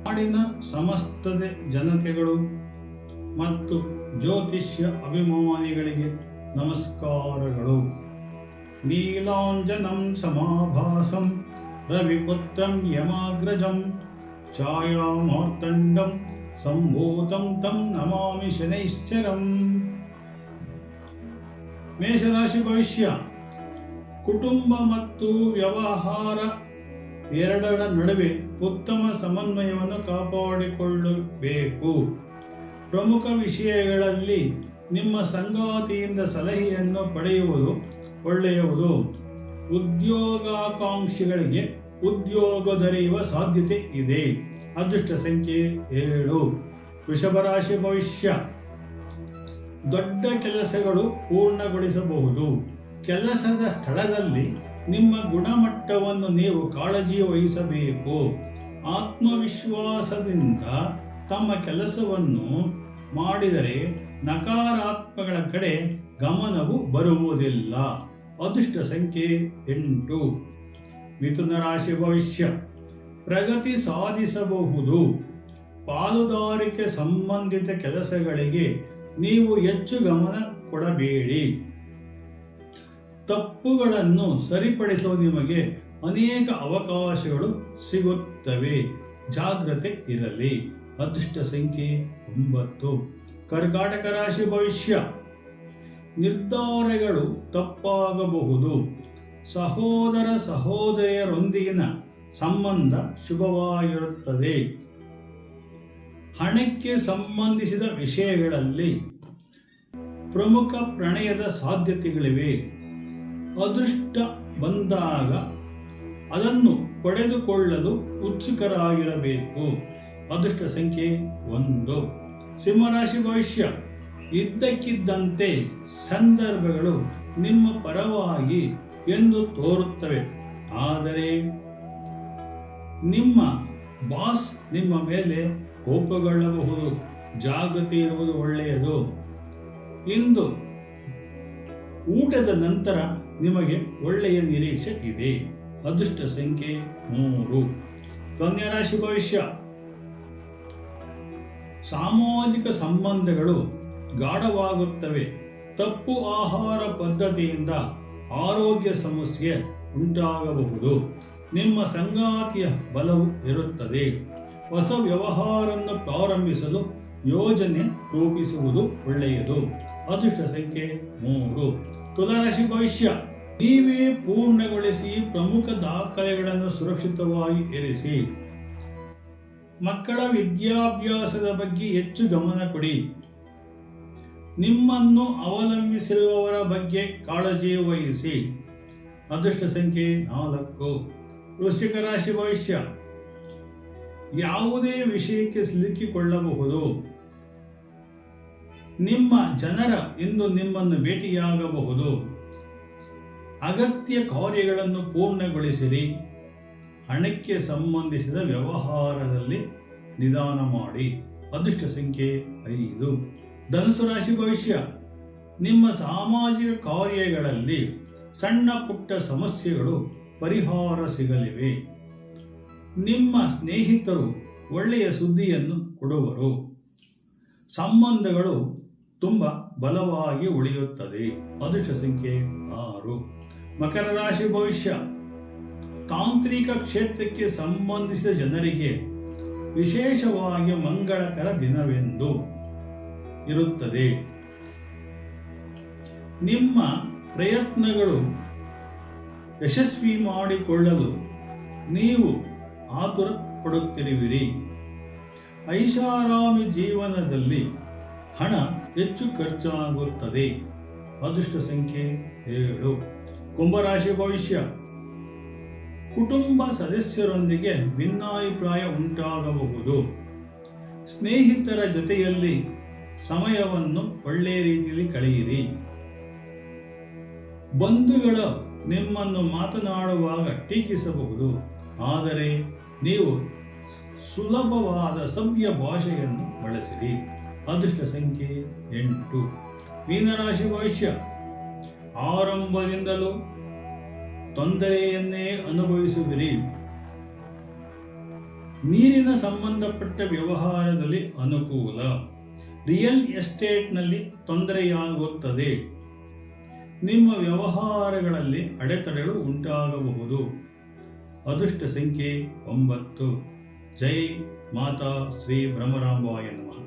ನಾಡಿನ ಸಮಸ್ತ ಜನತೆಗಳು ಮತ್ತು ಜ್ಯೋತಿಷ್ಯ ಅಭಿಮಾನಿಗಳಿಗೆ ನಮಸ್ಕಾರಗಳು. ನೀಲಾಂಜನಂ ಸಮಾಭಾಸಂ ರವಿಪುತ್ರಂ ಯಮಾಗ್ರಜಂ ಛಾಯಾಮಾರ್ತಂಡಂ ಸಂಭೂತಂ ತಂ ನಮಾಮಿ ಶನೈಶ್ಚರಂ. ಮೇಷರಾಶಿ ಭವಿಷ್ಯ. ಕುಟುಂಬ ಮತ್ತು ವ್ಯವಹಾರ ಎರಡರ ನಡುವೆ ಉತ್ತಮ ಸಮನ್ವಯವನ್ನು ಕಾಪಾಡಿಕೊಳ್ಳಬೇಕು. ಪ್ರಮುಖ ವಿಷಯಗಳಲ್ಲಿ ನಿಮ್ಮ ಸಂಗಾತಿಯಿಂದ ಸಲಹೆಯನ್ನು ಪಡೆಯುವುದು ಒಳ್ಳೆಯದು. ಉದ್ಯೋಗಾಕಾಂಕ್ಷಿಗಳಿಗೆ ಉದ್ಯೋಗ ದೊರೆಯುವ ಸಾಧ್ಯತೆ ಇದೆ. ಅದೃಷ್ಟ ಸಂಖ್ಯೆ 7. ವೃಷಭ ರಾಶಿ ಭವಿಷ್ಯ. ದೊಡ್ಡ ಕೆಲಸಗಳು ಪೂರ್ಣಗೊಳಿಸಬಹುದು. ಕೆಲಸದ ಸ್ಥಳದಲ್ಲಿ ನಿಮ್ಮ ಗುಣಮಟ್ಟವನ್ನು ನೀವು ಕಾಳಜಿ ವಹಿಸಬೇಕು. ಆತ್ಮವಿಶ್ವಾಸದಿಂದ ತಮ್ಮ ಕೆಲಸವನ್ನು ಮಾಡಿದರೆ ನಕಾರಾತ್ಮಕಗಳ ಕಡೆ ಗಮನವು ಬರುವುದಿಲ್ಲ. ಅದೃಷ್ಟ ಸಂಖ್ಯೆ 8. ಮಿಥುನ ರಾಶಿ ಭವಿಷ್ಯ. ಪ್ರಗತಿ ಸಾಧಿಸಬಹುದು. ಪಾಲುದಾರಿಕೆ ಸಂಬಂಧಿತ ಕೆಲಸಗಳಿಗೆ ನೀವು ಹೆಚ್ಚು ಗಮನ ಕೊಡಬೇಡಿ. ತಪ್ಪುಗಳನ್ನು ಸರಿಪಡಿಸುವ ನಿಮಗೆ ಅನೇಕ ಅವಕಾಶಗಳು ಸಿಗುತ್ತವೆ. ಜಾಗ್ರತೆ ಇರಲಿ. ಅದೃಷ್ಟ ಸಂಖ್ಯೆ 9. ಕರ್ಕಾಟಕ ರಾಶಿ ಭವಿಷ್ಯ. ನಿರ್ಧಾರಗಳು ತಪ್ಪಾಗಬಹುದು. ಸಹೋದರ ಸಹೋದರಿಯರೊಂದಿಗಿನ ಸಂಬಂಧ ಶುಭವಾಗಿರುತ್ತದೆ. ಹಣಕ್ಕೆ ಸಂಬಂಧಿಸಿದ ವಿಷಯಗಳಲ್ಲಿ ಪ್ರಮುಖ ಪ್ರಣಯದ ಸಾಧ್ಯತೆಗಳಿವೆ. ಅದೃಷ್ಟ ಬಂದಾಗ ಅದನ್ನು ಪಡೆದುಕೊಳ್ಳಲು ಉತ್ಸುಕರಾಗಿರಬೇಕು. ಅದೃಷ್ಟ ಸಂಖ್ಯೆ 1. ಸಿಂಹರಾಶಿ ಭವಿಷ್ಯ. ಇದ್ದಕ್ಕಿದ್ದಂತೆ ಸಂದರ್ಭಗಳು ನಿಮ್ಮ ಪರವಾಗಿ ಎಂದು ತೋರುತ್ತವೆ. ಆದರೆ ನಿಮ್ಮ ಬಾಸ್ ನಿಮ್ಮ ಮೇಲೆ ಕೋಪಗೊಳ್ಳಬಹುದು. ಜಾಗೃತಿ ಇರುವುದು ಒಳ್ಳೆಯದು. ಇಂದು ಊಟದ ನಂತರ ನಿಮಗೆ ಒಳ್ಳೆಯ ನಿರೀಕ್ಷೆ ಇದೆ. ಅದೃಷ್ಟ ಸಂಖ್ಯೆ 3. ಕನ್ಯಾ ರಾಶಿ ಭವಿಷ್ಯ. ಸಾಮಾಜಿಕ ಸಂಬಂಧಗಳು ಗಾಢವಾಗುತ್ತವೆ. ತಪ್ಪು ಆಹಾರ ಪದ್ಧತಿಯಿಂದ ಆರೋಗ್ಯ ಸಮಸ್ಯೆ ಉಂಟಾಗಬಹುದು. ನಿಮ್ಮ ಸಂಗಾತಿಯ ಬಲವು ಇರುತ್ತದೆ. ಹೊಸ ವ್ಯವಹಾರವನ್ನು ಪ್ರಾರಂಭಿಸಲು ಯೋಜನೆ ರೂಪಿಸುವುದು ಒಳ್ಳೆಯದು. ಅದೃಷ್ಟ ಸಂಖ್ಯೆ 3. ತುಲಾರಾಶಿ ಭವಿಷ್ಯ. ನೀವೇ ಪೂರ್ಣಗೊಳಿಸಿ ಪ್ರಮುಖ ದಾಖಲೆಗಳನ್ನು ಸುರಕ್ಷಿತವಾಗಿ ಇರಿಸಿ. ಮಕ್ಕಳ ವಿದ್ಯಾಭ್ಯಾಸದ ಬಗ್ಗೆ ಹೆಚ್ಚು ಗಮನ ಕೊಡಿ. ನಿಮ್ಮನ್ನು ಅವಲಂಬಿಸಿರುವವರ ಬಗ್ಗೆ ಕಾಳಜಿ ವಹಿಸಿ. ಅದೃಷ್ಟ ಸಂಖ್ಯೆ 4. ವೃಶ್ಚಿಕ ರಾಶಿ ಭವಿಷ್ಯ. ಯಾವುದೇ ವಿಷಯಕ್ಕೆ ಸಿಲುಕಿಕೊಳ್ಳಬಹುದು. ನಿಮ್ಮ ಜನರ ಇಂದು ನಿಮ್ಮನ್ನು ಭೇಟಿಯಾಗಬಹುದು. ಅಗತ್ಯ ಕಾರ್ಯಗಳನ್ನು ಪೂರ್ಣಗೊಳಿಸಿರಿ. ಹಣಕ್ಕೆ ಸಂಬಂಧಿಸಿದ ವ್ಯವಹಾರದಲ್ಲಿ ನಿಧಾನ ಮಾಡಿ. ಅದೃಷ್ಟ ಸಂಖ್ಯೆ 5. ಧನುಸು ರಾಶಿ ಭವಿಷ್ಯ. ನಿಮ್ಮ ಸಾಮಾಜಿಕ ಕಾರ್ಯಗಳಲ್ಲಿ ಸಣ್ಣ ಪುಟ್ಟ ಸಮಸ್ಯೆಗಳು ಪರಿಹಾರ ಸಿಗಲಿವೆ. ನಿಮ್ಮ ಸ್ನೇಹಿತರು ಒಳ್ಳೆಯ ಸುದ್ದಿಯನ್ನು ಕೊಡುವರು. ಸಂಬಂಧಗಳು ತುಂಬ ಬಲವಾಗಿ ಉಳಿಯುತ್ತದೆ. ಅದೃಷ್ಟ ಸಂಖ್ಯೆ 6. ಮಕರ ರಾಶಿ ಭವಿಷ್ಯ. ತಾಂತ್ರಿಕ ಕ್ಷೇತ್ರಕ್ಕೆ ಸಂಬಂಧಿಸಿದ ಜನರಿಗೆ ವಿಶೇಷವಾಗಿ ಮಂಗಳಕರ ದಿನವೆಂದು ಇರುತ್ತದೆ. ನಿಮ್ಮ ಪ್ರಯತ್ನಗಳು ಯಶಸ್ವಿ ಮಾಡಿಕೊಳ್ಳಲು ನೀವು ಆತುರ ಪಡುತ್ತಿರುವಿರಿ. ಐಷಾರಾಮಿ ಜೀವನದಲ್ಲಿ ಹಣ ಹೆಚ್ಚು ಖರ್ಚಾಗುತ್ತದೆ. ಅದೃಷ್ಟ ಸಂಖ್ಯೆ 7. ಕುಂಭರಾಶಿ ಭವಿಷ್ಯ. ಕುಟುಂಬ ಸದಸ್ಯರೊಂದಿಗೆ ಭಿನ್ನಾಭಿಪ್ರಾಯ ಉಂಟಾಗಬಹುದು. ಸ್ನೇಹಿತರ ಜೊತೆಯಲ್ಲಿ ಸಮಯವನ್ನು ಒಳ್ಳೆಯ ರೀತಿಯಲ್ಲಿ ಕಳೆಯಿರಿ. ಬಂಧುಗಳು ನಿಮ್ಮನ್ನು ಮಾತನಾಡುವಾಗ ಟೀಕಿಸಬಹುದು. ಆದರೆ ನೀವು ಸುಲಭವಾದ ಸಭ್ಯ ಭಾಷೆಯನ್ನು ಬಳಸಿರಿ. ಅದೃಷ್ಟ ಸಂಖ್ಯೆ 8. ಮೀನರಾಶಿ ಭವಿಷ್ಯ. ಆರಂಭದಿಂದಲೂ ತೊಂದರೆಯನ್ನೇ ಅನುಭವಿಸುವಿರಿ. ನೀರಿನ ಸಂಬಂಧಪಟ್ಟ ವ್ಯವಹಾರದಲ್ಲಿ ಅನುಕೂಲ. ರಿಯಲ್ ಎಸ್ಟೇಟ್ನಲ್ಲಿ ತೊಂದರೆಯಾಗುತ್ತದೆ. ನಿಮ್ಮ ವ್ಯವಹಾರಗಳಲ್ಲಿ ಅಡೆತಡೆಗಳು ಉಂಟಾಗಬಹುದು. ಅದೃಷ್ಟ ಸಂಖ್ಯೆ 9. ಜೈ ಮಾತಾ ಶ್ರೀ ಬ್ರಹ್ಮರಾಂಬಾಯ ನಮಃ.